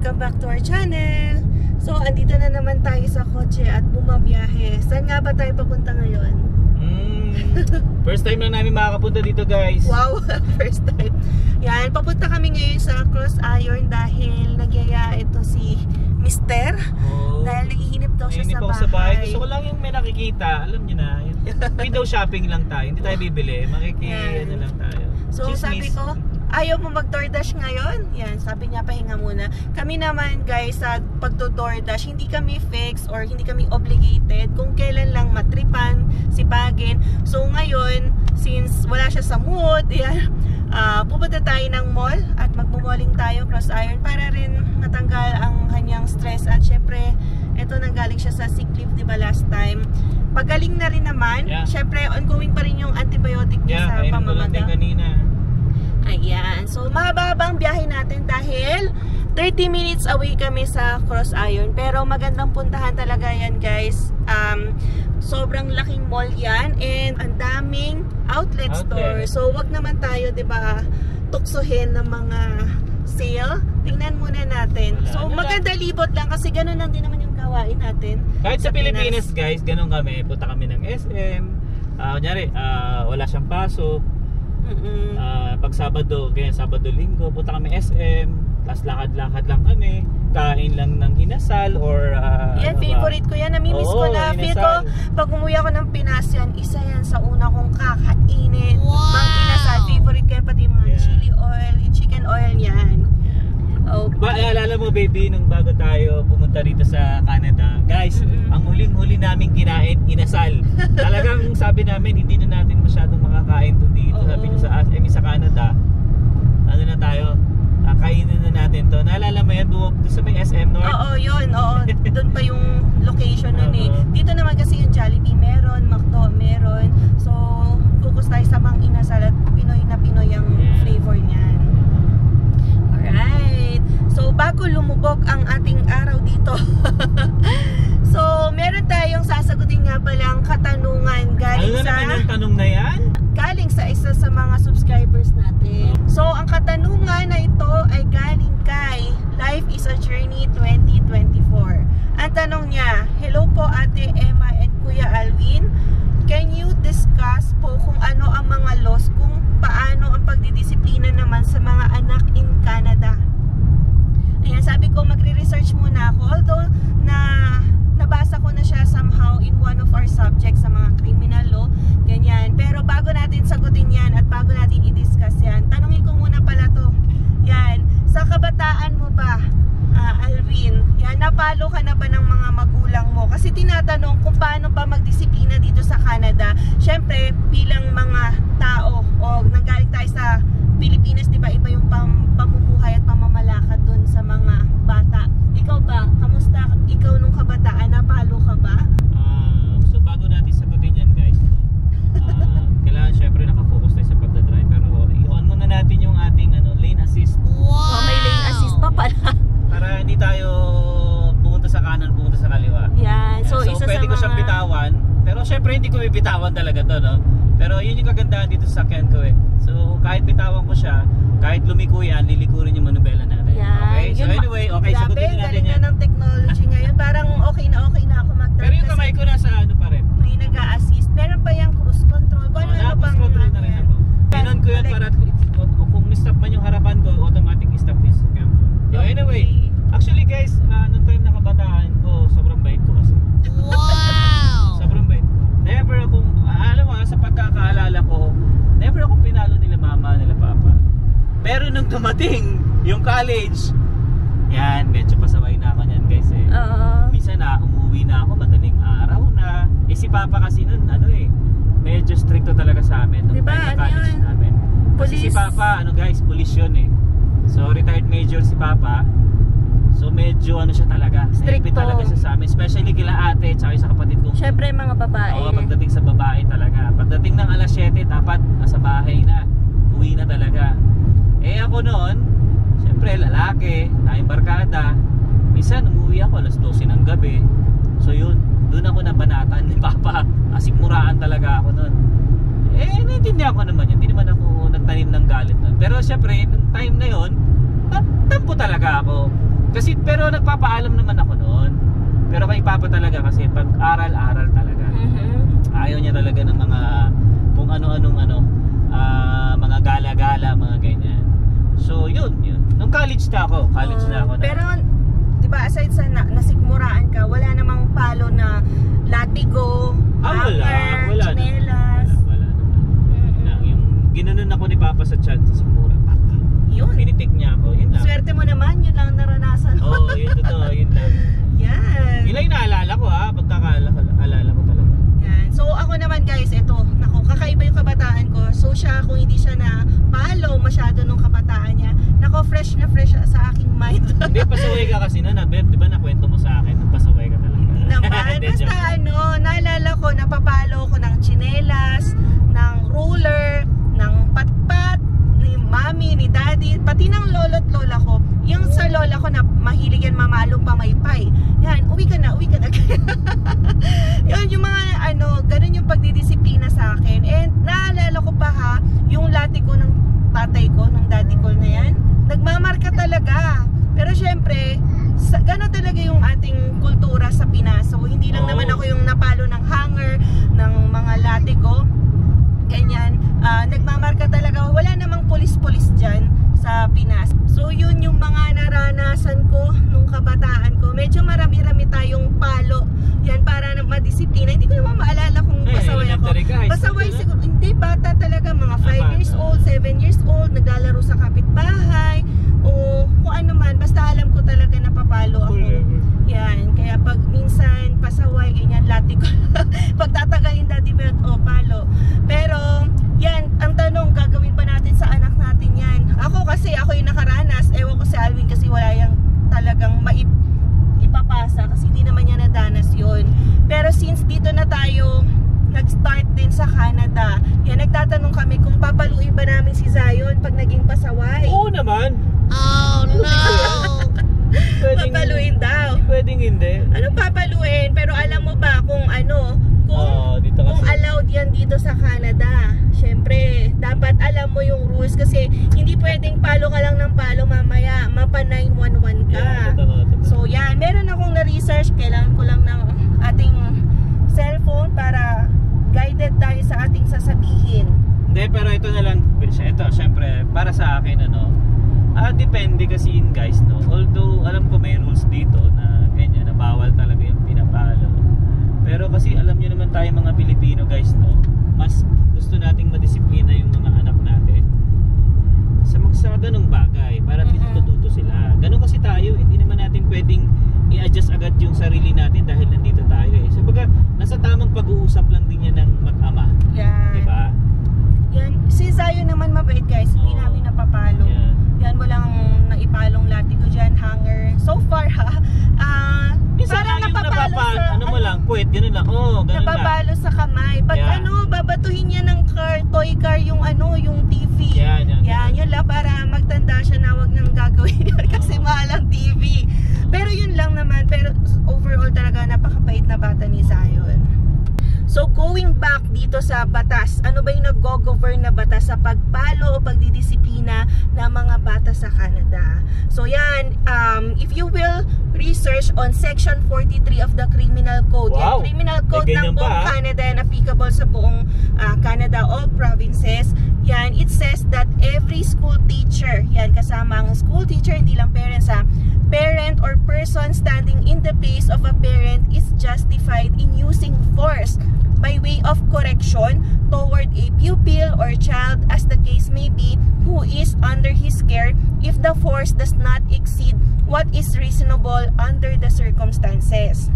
Welcome back to our channel. So, andito na naman tayo sa kotse at bumabiyahe. Saan nga ba tayo papunta ngayon? First time lang namin makakapunta dito, guys. Wow, first time. Yan, papunta kami ngayon sa Cross Iron dahil nagyaya ito si Mister. Dahil nahihinip daw siya sa bahay. Gusto ko lang yung may nakikita. Alam niyo na, window shopping lang tayo. Hindi tayo bibili. Ano lang tayo. So, sabi ko, ayaw mo mag-DoorDash ngayon? Yan, sabi niya, pahinga muna. Kami naman, guys, sa pagdo-DoorDash, hindi kami fixed or hindi kami obligated kung kailan lang matripan, sipagin. So, ngayon, since wala siya sa mood, yan, pupunta tayo ng mall at magmumalling tayo, Cross Iron, para rin matanggal ang kanyang stress. At syempre, ito nanggaling siya sa sick leave, diba, last time. Pagaling na rin naman, syempre, ongoing pa rin yung antibiotic niya sa pamamaga. Kanina. Ayan. So, mahabang biyahe natin dahil 30 minutes away kami sa Cross Iron. Pero magandang puntahan talaga yan, guys. Sobrang laking mall yan and ang daming outlet store. So, wag naman tayo, diba, tuksuhin ng mga sale. Tingnan muna natin. So, maganda libot lang kasi ganun lang din naman yung gawain natin. Kahit sa Pilipinas, guys, ganun kami. Punta kami ng SM. Kunyari, wala siyang pasok. Pag Sabado, ganyan, Sabado-Linggo, punta kami SM, tapos lakad-lakad lang kami, kain lang ng inasal or yan, favorite ko yan, namimiss ko na. Feel ko, pag umuwi ako ng Pinas yan, isa yan sa una kong kakainin. Mga inasal, favorite ko yan, pati mga chili oil, yung chicken oil yan. Alala mo, baby, nung bago tayo pumunta rito sa Canada, guys, ang huling-huli naming kinain, inasal. Talagang sabi namin, hindi na natin masyadong makakain to dito. Sabi nyo sa Canada, ano na tayo, kainin na natin to. Naalala mo yan, doon sa may SM North? Oo, yun, oo. Doon pa yung location nun eh. Dito naman kasi yung Jollibee meron, McDo meron. So, focus tayo sa mga inasal at Pinoy na Pinoy ang flavor niyan. Alright. So, bago lumubog ang ating araw dito, so, meron tayong sasagutin nga palang katanungan galing sa... Ano naman yung tanong na yan? Galing sa isa sa mga subscribers natin. So, ang katanungan na ito ay galing kay Life is a Journey 2024. Ang tanong niya, hello po Ate Emma and Kuya Alwin. Can you discuss po kung ano ang mga laws, kung paano ang pagdidisiplina naman sa mga anak in Canada? Ayan, sabi ko magre-research muna ako. Although, nabasa ko na siya somehow in one of our subjects sa mga criminal law, ganyan. Pero bago natin sagutin yan at bago natin i-discuss yan, tanungin ko muna pala to. Yan, sa kabataan mo ba, Alvin, yan, napalo ka na ba ng mga magulang mo? Kasi tinatanong kung paano ba magdisiplina dito sa Canada. Siyempre, bilang mga tao o nanggaling tayo sa Pilipinas, di ba, iba yung pamumuhay at pamamalakad dun sa mga bata. Ikaw ba? Kamusta? Ikaw nung kabataan, napalo ka ba? So bago natin sagutin yan, guys, kailangan syempre nakafocus tayo sa pagdadrive. Pero i-on muna natin yung ating lane assist. Wow! May lane assist pa pala. Para hindi tayo pumunta sa kanan, pumunta sa kaliwa. Yan. So isa pwede ko siyang bitawan. Pero syempre hindi ko bibitawan talaga to, no? Pero yun yung kagandahan dito sa sakyan ko eh. So kahit bitawan ko siya, kahit lumiko yan, lilikurin yung manubela natin. Okay? So anyway, okay, sagutin natin yan. Galing na ng technology ngayon. Parang okay na ako mag-drive. Pero yung kamay ko nasa ano pa rin. May nag-a-assist. Meron pa yung cruise control. Kung ano pang cruise control na rin ako. Pinon ko yan para kung stop man yung harapan ko, automatic stop this camera. So anyway, actually guys, nung time na kabataan ko, sobrang bait ko kasi. Wow! Sobrang bait. Never akong, alam mo, sa pagkakaalala ko, never akong pinalo nila mama, nila papa. Pero nung dumating yung college, yan, medyo pasaway na ako niyan, guys eh. Minsan umuwi na ako, madaling araw na. Eh si papa kasi nun, medyo stricto talaga sa amin nung time na college namin. Kasi si papa, guys, police yun eh. So retired major si papa. So medyo siya talaga, stricto talaga siya sa amin, especially kila ate at sa kapatid kong. Syempre mga babae. Oo, pagdating sa babae talaga. Pagdating ng alas 7, dapat nasa bahay na. Uwi na talaga. Eh ako noon, syempre lalaki, tayong barkada. Minsan umuwi ako alas 12 ng gabi. So yun, doon ako nabanatan ni papa. Asikmuraan talaga ako noon. Eh naiintindihan ko naman yun, hindi naman ako nagtanim ng galit noon. Pero syempre, nung time na yun, tampo talaga ako. Kasi pero nagpapaalam naman ako noon. Pero kay Papa talaga kasi pag aral-aral talaga. Ayaw niya talaga ng mga kung ano-anong mga gala-gala, mga ganyan. So yun. Nung college na ako na. Pero 'di ba aside sa nasikmuraan ka, wala namang palo na latigo, wala chinelas. Wala naman. Yung ginanon ako ni Papa sa chat sa sikmura. Yun. Pinitik niya ako, yun lang. Swerte mo naman, yun lang naranasan mo. Oo, yun totoo, yun lang. Yan. Yun lang yung naalala ko pagkakaalala ko talaga. Yan. So ako naman guys, ito, kakaiba yung kabataan ko. So siya, kung hindi siya na palo masyado nung kabataan niya, fresh na fresh sa aking mind. Hindi, pasaway ka kasi na, di ba nakwento mo sa akin, pasaway ka talaga. Hindi naman, basta naalala ko, napapalo ko ng tsinelas, ng ruler, ng patpat, ni mami, ni daddy, pati ng lolo't lola ko. Yung sa lola ko na mahilig yan mamalong pamaypay. Yan, uwi ka na. Yan, yung mga ganun yung pagdidisiplina sa akin. And naalala ko pa yung latigo ng tatay ko, ng daddy ko na yan. Nagmamarka talaga. Pero syempre, gano'n talaga yung ating kultura sa Pinas. So hindi lang naman ako yung napalo ng hanger, ng mga latigo. Ganyan. Nagmamarka talaga. Wala namang pulis-pulis dyan sa Pinas. So yun yung mga naranasan ko nung kabataan ko. Medyo marami-rami tayong palo. Yan para madisiplina. Hindi ko naman maalala kung pasaway ako. Pasaway siguro. Hindi, bata talaga. Mga 5 years old, 7 years old. Naglalaro sa kapitbahay. O kung ano man. Basta alam ko talaga na papalo ako. Yan. Kaya pag minsan pasaway, ganyan, latigo. Pagtatagalin daddy belt o palo. Pero yan, ang tanong, gagawin pa natin sa anak natin yan. Ako yung nakaranas. Ewan ko si Alvin kasi wala yung talagang ipapasa kasi hindi naman niya nadanas yun. Pero since dito na tayo nag-start din sa Canada, yan, nagtatanong kami kung papaluin ba namin si Zion pag naging pasaway. Oo naman. Oh no. Papaluin daw. Pwedeng hindi. Anong papaluin? Pero alam mo ba kung kung allowed yan dito sa Canada? Syempre, dapat alam mo yung rules kasi hindi pwedeng palo ka lang ng palo mamaya mapa 911 ka. Yeah, totoo. So yan, meron akong na-research. Kailangan ko lang ng ating cellphone para guided tayo sa ating sasabihin. Hindi, pero ito na lang. Ito, syempre, para sa akin, depende kasi yun guys, no? Although, alam ko may rules dito na ganyan, na bawal talaga yung pinapalo. Pero kasi alam nyo naman tayo mga Pilipino guys, no? Mas gusto nating madisiplina yung mga anak natin sa ganung bagay para pinatututo sila. Ganun kasi tayo, hindi naman natin pwedeng i-adjust agad yung sarili natin dahil nandito tayo eh. So baga, nasa tamang pag-uusap lang din yan ng mag-ama. Yan. Diba? Yan. Si Zion naman mabait guys, hindi namin napapalo. Yan, walang naipalong latigo dyan, hanger. So far parang napapalo sa ano mo lang, puwet, ganun lang. Ganun napapalo sa kamay. Pag babatuhin niya ng toy car yung TV. Yan, yun lang para magtanda siya na wag nang gagawin kasi mahal ang TV. Pero yun lang naman, pero overall talaga napakabait na bata ni Zion. So going back dito sa batas, ano ba yung nag-go-govern na batas sa pagpalo o pagdidisiplina ng mga bata sa Canada? So yan, if you will research on section 43 of the Criminal Code. Wow. Yan, Criminal Code ng buong Canada and applicable sa buong Canada, all provinces. Yan, it says that every school teacher, yan kasama ang school teacher, hindi lang parents parent or person standing in the place of a parent is justified in using force by way of correction toward a pupil or child as the case may be who is under his care if the force does not exceed what is reasonable under the circumstances.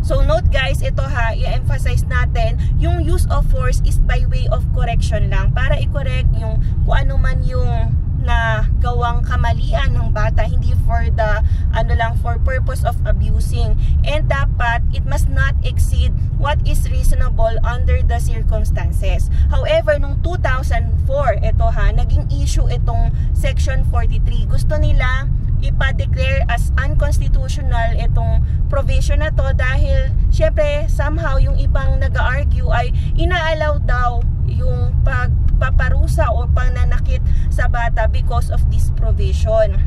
So note guys, ito i-emphasize natin, yung use of force is by way of correction lang para i-correct yung kung ano man yung na gawang kamalian ng bata, hindi for the for purpose of abusing, and dapat it must not exceed what is reasonable under the circumstances. However, nung 2004 naging issue itong section 43. Gusto nila ipa-declare as unconstitutional itong provision na to dahil syempre somehow yung ibang nag-argue ay ina-allow daw yung pagpaparusa o pananakit sa bata because of this provision.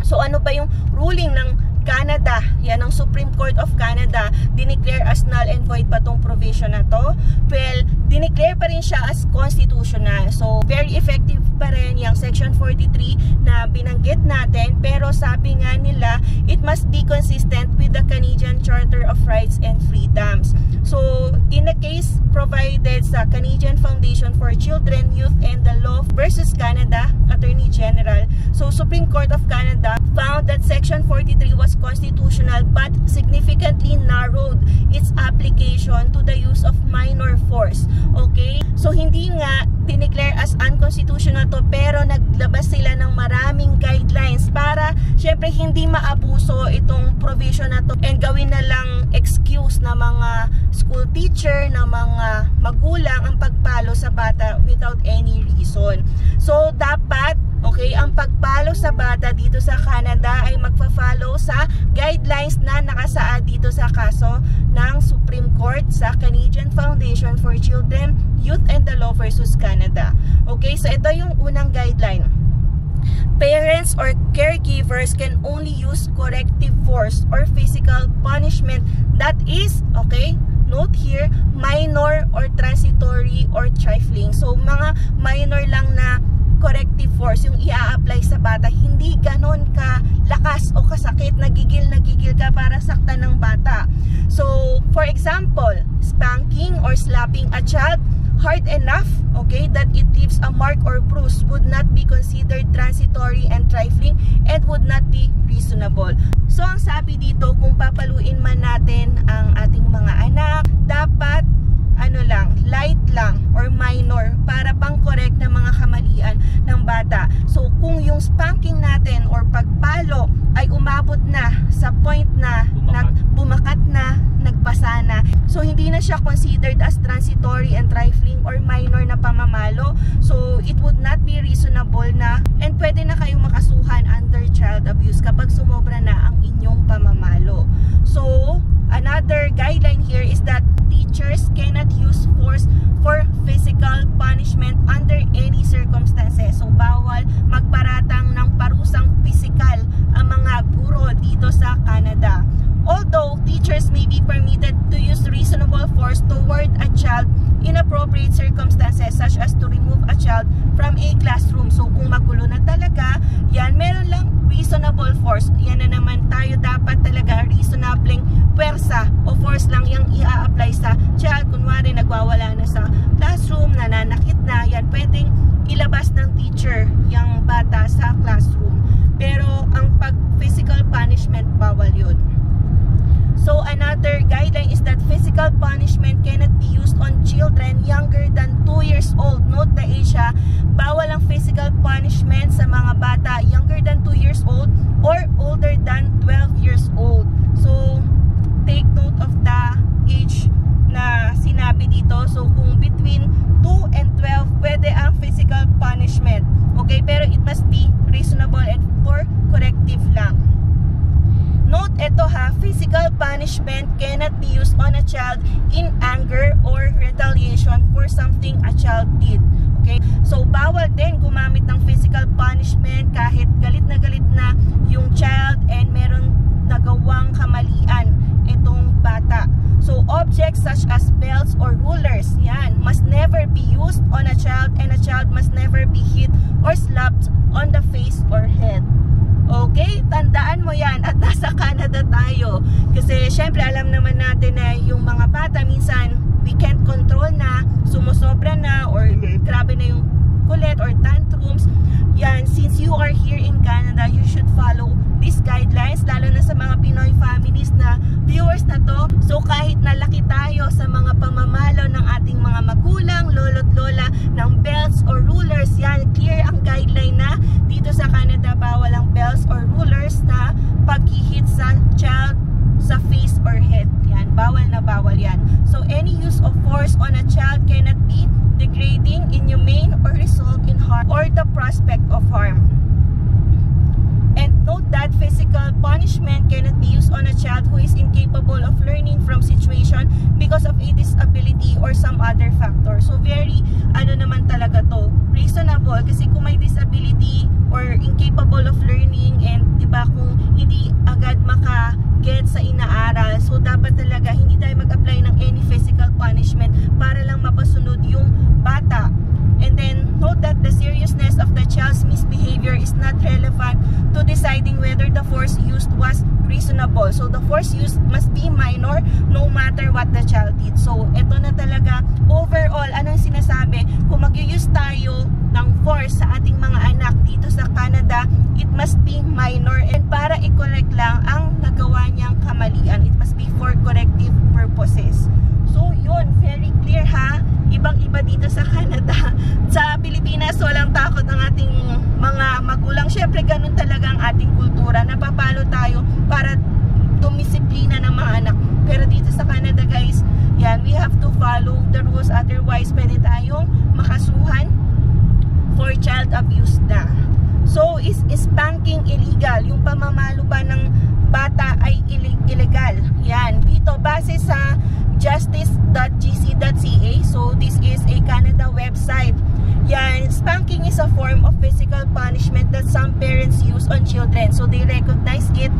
So So ano ba yung ruling ng Canada? Yan ang Supreme Court of Canada. Dineclare as null and void pa tong provision na to? Well, dineclare pa rin siya as constitutional. So, very effective pa rin yung Section 43 na binanggit natin. Pero sabi nga nila, it must be consistent with the Canadian Charter of Rights and Freedoms. So, in the case provided sa Canadian Foundation for Children, Youth, and the Law versus Canada, Attorney General, so Supreme Court of Canada found that Section 43 was constitutional but significantly narrowed its application to the use of minor force. Okay? So, hindi nga dineclare as unconstitutional to, pero naglabas sila ng maraming guidelines para syempre hindi maabuso itong provision na to and gawin na lang excuse na mga school teacher, na mga magulang ang pagpalo sa bata without any reason. So, dapat okay, ang pagpalo sa bata dito sa Canada ay magpa-follow sa guidelines na nakasaad dito sa kaso ng Supreme Court sa Canadian Foundation for Children, Youth, and the Law versus Canada. Okay, so ito yung unang guideline. Parents or caregivers can only use corrective force or physical punishment that is, okay, note here, minor or transitory or trifling. So, mga minor lang na corrective force yung i-apply sa bata, hindi ganon ka lakas o kasakit, nagigil ka para saktan ng bata. So, for example, spanking or slapping a child hard enough, okay, that it leaves a mark or bruise would not be considered transitory and trifling and would not be reasonable. So, ang sabi dito, kung papaluin man natin ang ating mga anak, dapat ano lang, light lang or minor para pang-correct ng mga kamalian ng bata. So, kung yung spanking natin or pagpalo ay umabot na sa point na bumakat na, nagpasa na, so hindi na siya considered as transitory and trifling or minor na pamamalo. So, it would not be reasonable na and pwede na kayong makasuhan under child abuse kapag sumobra na ang inyong pamamalo. So, another guideline here is that teachers cannot use force for physical punishment under any circumstances. So, bawal magparatang ng parusang physical ang mga guro dito sa Canada. Although, teachers may be permitted to use reasonable force toward a child in appropriate circumstances such as to remove a child from a classroom. So, kung magulo na talaga, yan, meron lang reasonable force. Yan na naman tayo, dapat talaga reasonabling pwersa o force lang yung i-apply sa child. Kunwari, nagwawala na sa classroom, nananakit na, yan, pwedeng ilabas ng teacher yung bata sa classroom. Pero, ang pag-physical punishment, bawal yun. So, another guideline is that physical punishment cannot be used on children younger than 2 years old. Note the age ha. Bawal ang physical punishment sa mga bata younger than 2 years old or older than 12 years old. So, take note of the age na sinabi dito. So, kung between 2 and 12, pwede ang physical punishment. Okay? Pero it must be reasonable and for corrective lang. Note ito ha, physical punishment cannot be used on a child in anger or retaliation for something a child did. Okay? So, bawal din gumamit ng physical punishment kahit galit na yung child and meron nagawang kamalian itong bata. So, objects such as belts or rulers, yan, must never be used on a child and a child must never be hit or slapped on the face or head. Okay? Tandaan mo yan at nasa Canada tayo. Kasi syempre alam naman natin na yung mga bata minsan we can't control na, sumusobra na or grabe na yung kulit or tantrums. Yan, since you are here in Canada, you should follow these guidelines, lalo na sa mga Pinoy families na viewers na to. So kahit nalaki tayo sa mga pamamalo ng ating mga magulang, lolo't lola ng belts or rulers, yan, clear ang guideline na dito sa Canada, bawal ang belts or rulers na pag-hit sa child sa face or head. Yan, bawal na bawal yan. So any use of force on a child cannot be degrading, inhumane, or result in harm or the prospect of harm. And note that physical punishment cannot be used on a child who is incapable of learning from situation because of a disability or some other factor. So very, ano naman talaga to, reasonable, kasi kung may disability or incapable of learning and diba hindi agad maka-get sa inaaral. So dapat talaga hindi tayo mag-apply ng any physical punishment para lang mapasunod yung bata. And then note that the seriousness of the child's misbehavior is not relevant to deciding whether the force used was reasonable. So the force used must be minor no matter what the child did. So ito na talaga overall, anong sinasabi? Kung mag-use tayo ng force sa ating mga anak dito sa Canada, it must be minor, and para i-correct lang ang nagawa niyang kamalian. It must be for corrective purposes. So yun, very clear ha. Ibang-iba dito sa Canada. Sa Pilipinas, walang takot ang ating mga magulang. Syempre, ganun talaga ang ating kultura. Napapalo tayo para dumisiplina ng mga anak. Pero dito sa Canada, guys, yan, we have to follow the rules. Otherwise, pwede tayong makasuhan for child abuse na. So, is spanking illegal? Yung pamamalo ba ng bata ay illegal? Yan. Dito, base sa justice.gc.ca. So this is a Canada website. Yan, spanking is a form of physical punishment that some parents use on children. So they recognize it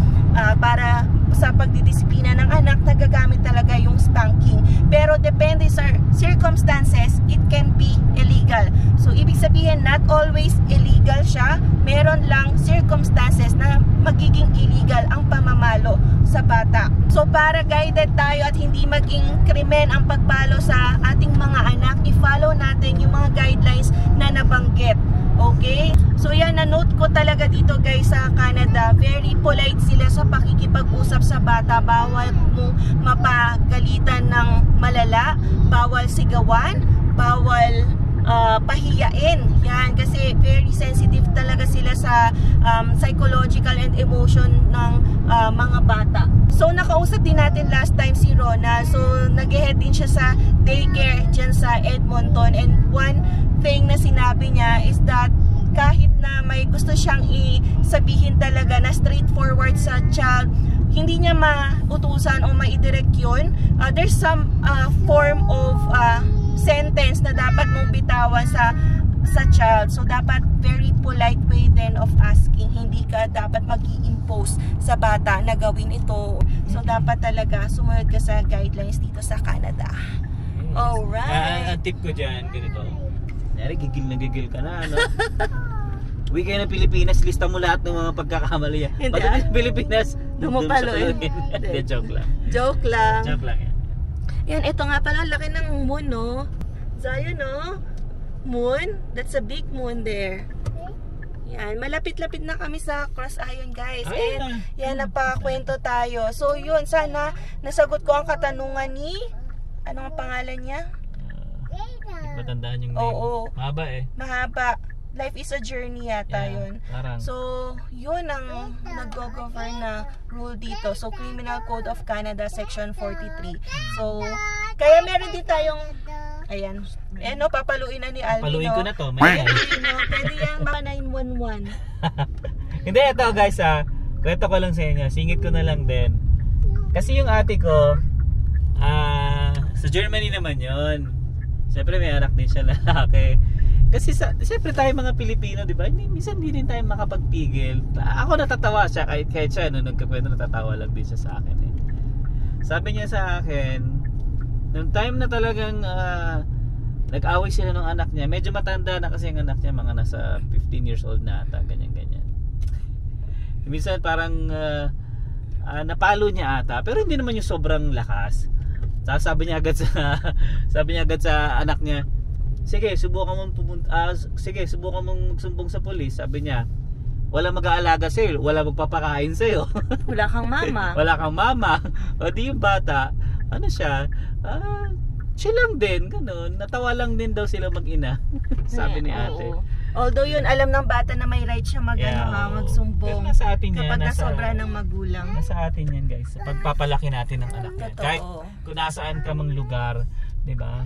para sa pagdidisiplina ng anak, nagagamit talaga yung spanking. Pero depende sa circumstances, it can be illegal. So ibig sabihin, not always illegal siya. Meron lang circumstances na magiging illegal ang pamamalo sa bata. So para guided tayo at hindi maging krimen ang pagpalo sa ating mga anak, i-follow natin yung mga guidelines na nabanggit. Okay? So yan, na-note ko talaga dito guys sa Canada, very polite sila sa pakikipag-usap sa bata. Bawal mo mapagalitan ng malala, bawal sigawan, bawal pahiyain. Yan, kasi very sensitive talaga sila sa psychological and emotion ng mga bata. So nakausap din natin last time si Rona. So nag-head din siya sa daycare dyan sa Edmonton, and one thing na sinabi niya is that kahit na may gusto siyang isabihin talaga na straightforward sa child, hindi niya mautusan o maidirect yun. There's some form of sentence na dapat mong bitawan sa child. So dapat very polite way then of asking. Hindi ka dapat mag-i-impose sa bata na gawin ito. So dapat talaga sumunod ka sa guidelines dito sa Canada. Alright. Ang tip ko dyan, ganito. Nari, gigil na gigil ka na, ano? Uwi kayo ng Pilipinas, lista mo lahat ng mga pagkakamali yan. Pag sa Pilipinas, dumupalo eh. Joke lang. Joke lang. Joke lang yan. Yan, ito nga pala, laki ng moon, no? Zayo, no? Moon? That's a big moon there. Yan, malapit-lapit na kami sa Cross Iron, guys. And yan, napakwento tayo. So, yun, sana nasagot ko ang katanungan ni, ano ang pangalan niya? Matandaan yung name. Oo. Mahaba eh. Mahaba. Life is a journey yata yun. Parang. So, yun ang nag-govern na rule dito. So, Criminal Code of Canada, Section 43. So, kaya meron din tayong, ayan. Ayan, no, papaluin na ni Alvin. Papaluin ko na to. Ayan, no, pwede yan mga 911. Hindi, ito guys kwento ko lang sa inyo. Singit ko na lang din. Kasi yung ate ko, sa Germany naman yun. Siyempre may anak din siya lalaki. Kasi siyempre tayo mga Pilipino, di ba? Minsan hindi din tayo makapagpigil. Ako natatawa siya, kahit siya, nung nagkakwento natatawa lang din siya sa akin eh. Sabi niya sa akin, nung time na talagang nag-away sila ng anak niya, medyo matanda na kasi ang anak niya, mga nasa 15 years old na ata, ganyan-ganyan. Minsan parang napalo niya ata, pero hindi naman yung sobrang lakas. Sabi niya agad sa anak niya, sige, subukan mong sumbong sa pulis. Sabi niya, wala mag-aalaga sa'yo, wala magpapakain sa'yo. Wala kang mama. Wala kang mama. O di yung bata, ano siya, chill lang din, ganun. Natawa lang din daw sila mag-ina. Sabi ni ate. Oo. Although yun, alam ng bata na may right siya magsumbong. Pero nasa atin yan. Kapag nasobra ng magulang. Nasa atin yan guys. Pagpapalaki natin ng anak yan. Kahit kung nasaan ka mang lugar, di ba?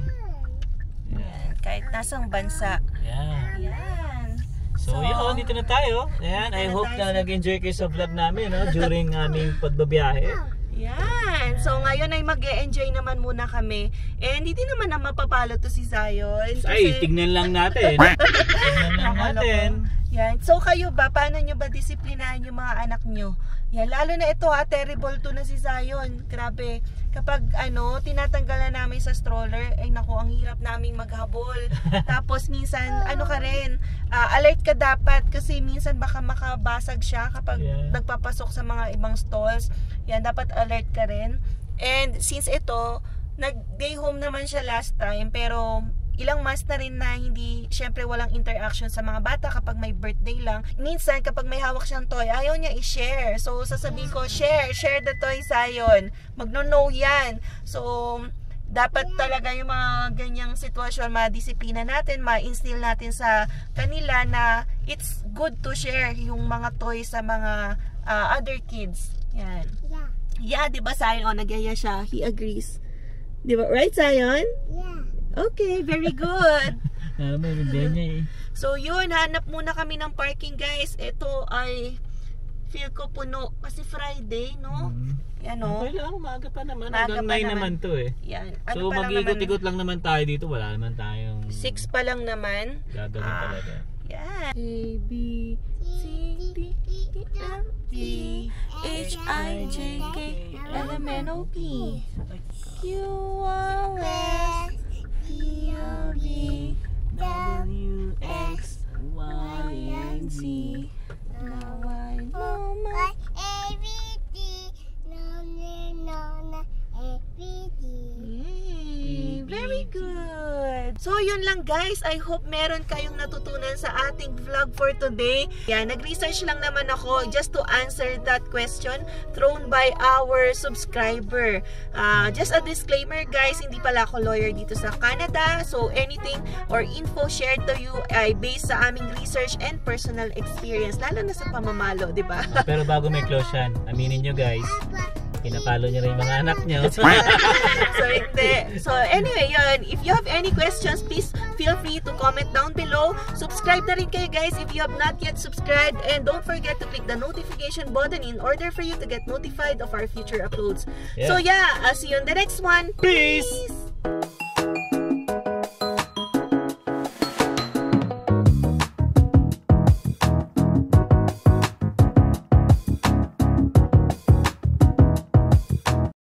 Yan. Kahit nasang bansa. Yan. So yun, dito na tayo. Ayan, I hope na nag-enjoy kayo sa vlog namin during aming pagbabiyahe. Yan. So ngayon ay mag-e-enjoy naman muna kami. And hindi naman na mapapalo to si Zion. Ay, tignan lang natin. Tignan lang natin. Yan. So kayo ba, paano nyo ba disiplinahan yung mga anak nyo? Yan, lalo na ito terrible to na si Zion. Grabe, kapag tinatanggal na namin sa stroller, ay naku, ang hirap naming maghabol. Tapos minsan, ka rin, alert ka dapat kasi minsan baka makabasag siya kapag nagpapasok sa mga ibang stalls. Yan, dapat alert ka rin. And since ito, nag-day home naman siya last time, pero ilang months na rin na hindi, syempre walang interaction sa mga bata kapag may birthday lang. Minsan kapag may hawak siyang toy, ayaw niya i-share. So sasabihin ko, share the toy, Zion. Magno-no yan. So dapat talaga yung mga ganyang sitwasyon, madisiplina natin, ma-instill natin sa kanila na it's good to share yung mga toy sa mga other kids. Yan. Yeah, diba Zion? Nagyaya siya. He agrees. Diba? Right, Zion? Yeah. Okay, very good. niya So yun, hanap muna kami ng parking guys. Ito ay feel ko puno kasi Friday, no? Yan o. Okay lang, umaga pa naman. Maaga Hanggang pa 9 naman to eh. Yan. So mag-igot-igot lang naman tayo dito. Wala naman tayong 6 pa lang naman. gagawin talaga. Yan. A, B, C, D, E, F, G, H, I, J, K, L, M, N, O, P, Q, R, S, T, U, V, W, X, Y, and Z. Now I know my very good. So yun lang guys, I hope meron kayong natutunan sa ating vlog for today. Yan, nag-research lang naman ako just to answer that question thrown by our subscriber. Just a disclaimer guys, hindi pala ako lawyer dito sa Canada. So anything or info shared to you ay based sa aming research and personal experience, lalo na sa pamamalo, di ba? Pero bago may close yan, aminin nyo guys, pinapalo nyo rin yung mga anak nyo. So hindi. So anyway, yun. If you have any questions, please feel free to comment down below. Subscribe na rin kayo guys if you have not yet subscribed. And don't forget to click the notification button in order for you to get notified of our future uploads. So yeah, I'll see you on the next one. Peace!